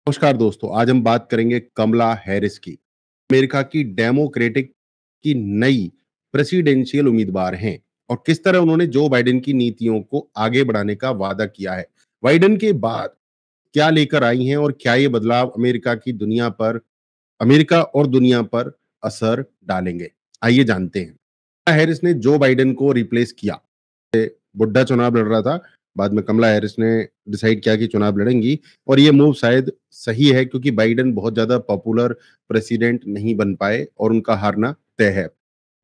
नमस्कार दोस्तों, आज हम बात करेंगे कमला हैरिस की। अमेरिका की डेमोक्रेटिक की नई प्रेसिडेंशियल उम्मीदवार हैं और किस तरह उन्होंने जो बाइडेन की नीतियों को आगे बढ़ाने का वादा किया है। बाइडेन के बाद क्या लेकर आई हैं और क्या ये बदलाव अमेरिका और दुनिया पर असर डालेंगे? आइए जानते हैं। कमला हैरिस ने जो बाइडेन को रिप्लेस किया। बुड्ढा चुनाव लड़ रहा था, बाद में कमला हैरिस ने डिसाइड किया कि चुनाव लड़ेंगी और ये मूव शायद सही है क्योंकि बाइडेन बहुत ज़्यादा पॉपुलर प्रेसिडेंट नहीं बन पाए और उनका हारना तय है।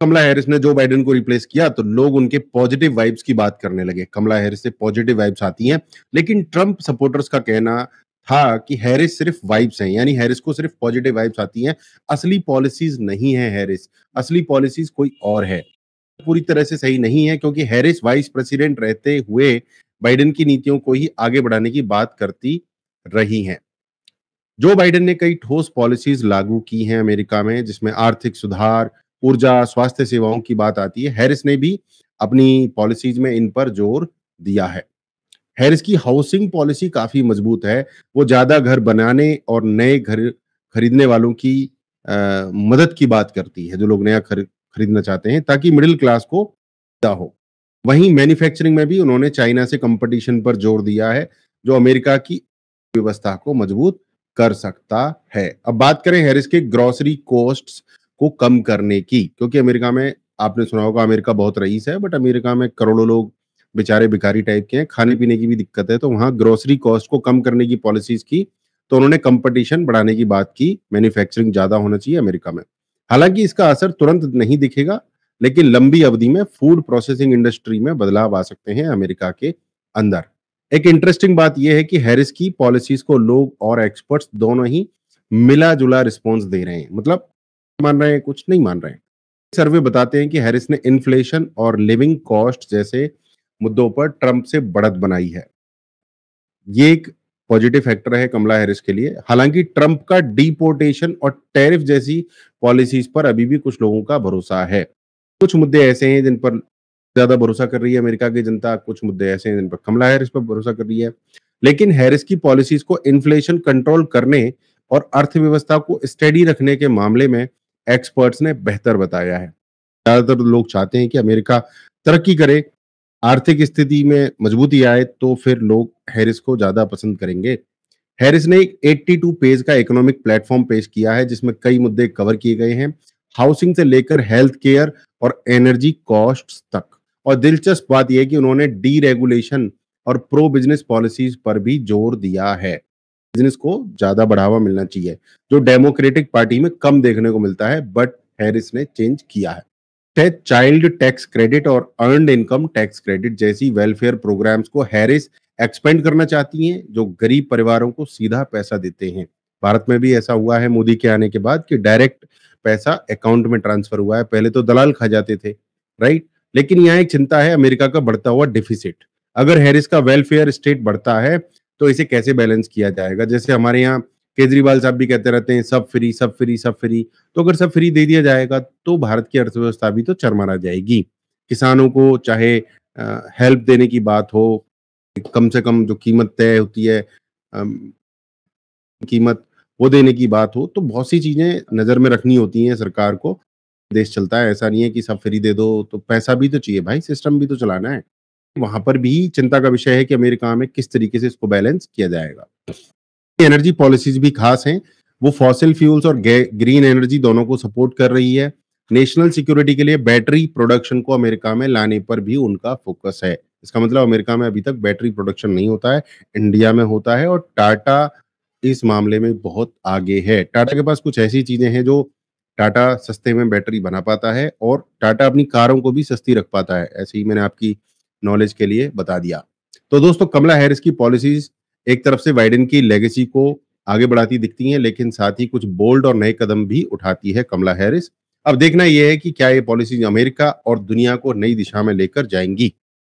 कमला हैरिस ने जो बाइडेन को रिप्लेस किया तो लोग उनके पॉजिटिव वाइब्स की बात करने लगे। कमला हैरिस से पॉजिटिव वाइब्स आती हैं, लेकिन ट्रंप सपोर्टर्स का कहना था कि हैरिस सिर्फ वाइब्स हैं, यानी हैरिस को सिर्फ पॉजिटिव वाइब्स आती हैं, असली पॉलिसीज नहीं है हैरिस, असली पॉलिसीज कोई और है। पूरी तरह से सही नहीं है क्योंकि हैरिस वाइस प्रेसिडेंट रहते हुए बाइडेन की नीतियों को ही आगे बढ़ाने की बात करती रही हैं। जो बाइडेन ने कई ठोस पॉलिसीज लागू की हैं अमेरिका में, जिसमें आर्थिक सुधार, ऊर्जा, स्वास्थ्य सेवाओं की बात आती है। हैरिस ने भी अपनी पॉलिसीज में इन पर जोर दिया है। हैरिस की हाउसिंग पॉलिसी काफी मजबूत है। वो ज्यादा घर बनाने और नए घर खरीदने वालों की मदद की बात करती है, जो लोग नया खरीदना चाहते हैं, ताकि मिडिल क्लास को फायदा हो। वहीं मैन्युफैक्चरिंग में भी उन्होंने चाइना से कंपटीशन पर जोर दिया है, जो अमेरिका की व्यवस्था को मजबूत कर सकता है। अब बात करें हैरिस के ग्रोसरी कॉस्ट्स को कम करने की, क्योंकि अमेरिका में आपने सुना होगा, अमेरिका बहुत रईस है, बट अमेरिका में करोड़ों लोग बेचारे भिखारी टाइप के हैं, खाने पीने की भी दिक्कत है, तो वहाँ ग्रोसरी कॉस्ट को कम करने की पॉलिसीज की, तो उन्होंने कंपटीशन बढ़ाने की बात की, मैन्युफैक्चरिंग ज्यादा होना चाहिए अमेरिका में। हालांकि इसका असर तुरंत नहीं दिखेगा, लेकिन लंबी अवधि में फूड प्रोसेसिंग इंडस्ट्री में बदलाव आ सकते हैं अमेरिका के अंदर। एक इंटरेस्टिंग बात यह है कि हैरिस की पॉलिसीज को लोग और एक्सपर्ट्स दोनों ही मिला जुला रिस्पॉन्स दे रहे हैं, मतलब मान रहे हैं, कुछ नहीं मान रहे हैं। सर्वे बताते हैं कि हैरिस ने इन्फ्लेशन और लिविंग कॉस्ट जैसे मुद्दों पर ट्रंप से बढ़त बनाई है। ये एक पॉजिटिव फैक्टर है कमला हैरिस के लिए। हालांकि ट्रंप का डिपोर्टेशन और टैरिफ जैसी पॉलिसीज पर अभी भी कुछ लोगों का भरोसा है। कुछ मुद्दे ऐसे हैं जिन पर ज्यादा भरोसा कर रही है अमेरिका की जनता, कुछ मुद्दे ऐसे हैं जिन पर कमला हैरिस पर भरोसा कर रही है। लेकिन हैरिस की पॉलिसीज को इन्फ्लेशन कंट्रोल करने और अर्थव्यवस्था को स्टेडी रखने के मामले में एक्सपर्ट्स ने बेहतर बताया है। ज्यादातर लोग चाहते हैं कि अमेरिका तरक्की करे, आर्थिक स्थिति में मजबूती आए, तो फिर लोग हैरिस को ज्यादा पसंद करेंगे। हैरिस ने एक 82 पेज का इकोनॉमिक प्लेटफॉर्म पेश किया है, जिसमें कई मुद्दे कवर किए गए हैं, हाउसिंग से लेकर हेल्थ केयर और एनर्जी कॉस्ट्स तक। और दिलचस्प बात यह है कि उन्होंने डी रेगुलेशन और प्रो बिजनेस पॉलिसीज पर भी जोर दिया है। बिजनेस को ज्यादा बढ़ावा मिलना चाहिए, जो डेमोक्रेटिक पार्टी में कम देखने को मिलता है, बट हैरिस ने चेंज किया है। चाइल्ड टैक्स क्रेडिट और अर्नड इनकम टैक्स क्रेडिट जैसी वेलफेयर प्रोग्राम्स को हैरिस एक्सपेंड करना चाहती हैं, जो गरीब परिवारों को सीधा पैसा देते हैं। भारत में भी ऐसा हुआ है मोदी के आने के बाद कि डायरेक्ट पैसा अकाउंट में ट्रांसफर हुआ है। पहले तो दलाल खा जाते थे, राइट। लेकिन यहाँ एक चिंता है, अमेरिका का बढ़ता हुआ डिफिसिट। अगर हैरिस का वेलफेयर स्टेट बढ़ता है तो इसे कैसे बैलेंस किया जाएगा? जैसे हमारे यहाँ केजरीवाल साहब भी कहते रहते हैं, सब फ्री सब फ्री सब फ्री। तो अगर सब फ्री दे दिया जाएगा तो भारत की अर्थव्यवस्था भी तो चरमरा जाएगी। किसानों को चाहे हेल्प देने की बात हो, कम से कम जो कीमत तय होती है, अम, कीमत वो देने की बात हो, तो बहुत सी चीजें नजर में रखनी होती हैं सरकार को। देश चलता है, ऐसा नहीं है कि सब फ्री दे दो, तो पैसा भी तो चाहिए भाई, सिस्टम भी तो चलाना है। वहां पर भी चिंता का विषय है कि अमेरिका में किस तरीके से इसको बैलेंस किया जाएगा। एनर्जी पॉलिसीज भी खास हैं। वो फॉसिल फ्यूल्स और ग्रीन एनर्जी दोनों को सपोर्ट कर रही है। नेशनल सिक्योरिटी के लिए बैटरी प्रोडक्शन को अमेरिका में लाने पर भी उनका फोकस है। इसका मतलब अमेरिका में अभी तक बैटरी प्रोडक्शन नहीं होता है, इंडिया में होता है, और टाटा इस मामले में बहुत आगे है। टाटा के पास कुछ ऐसी चीजें हैं जो टाटा सस्ते में बैटरी बना पाता है, और टाटा अपनी कारों को भी सस्ती रख पाता है। ऐसे ही मैंने आपकी नॉलेज के लिए बता दिया। तो दोस्तों, कमला हैरिस की पॉलिसीज एक तरफ से बाइडेन की लेगेसी को आगे बढ़ाती दिखती हैं, लेकिन साथ ही कुछ बोल्ड और नए कदम भी उठाती है कमला हैरिस। अब देखना यह है कि क्या ये पॉलिसीज अमेरिका और दुनिया को नई दिशा में लेकर जाएंगी।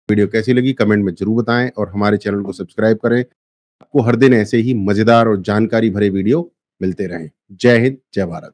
वीडियो कैसी लगी कमेंट में जरूर बताएं और हमारे चैनल को सब्सक्राइब करें। आपको हर दिन ऐसे ही मजेदार और जानकारी भरे वीडियो मिलते रहें। जय हिंद, जय भारत।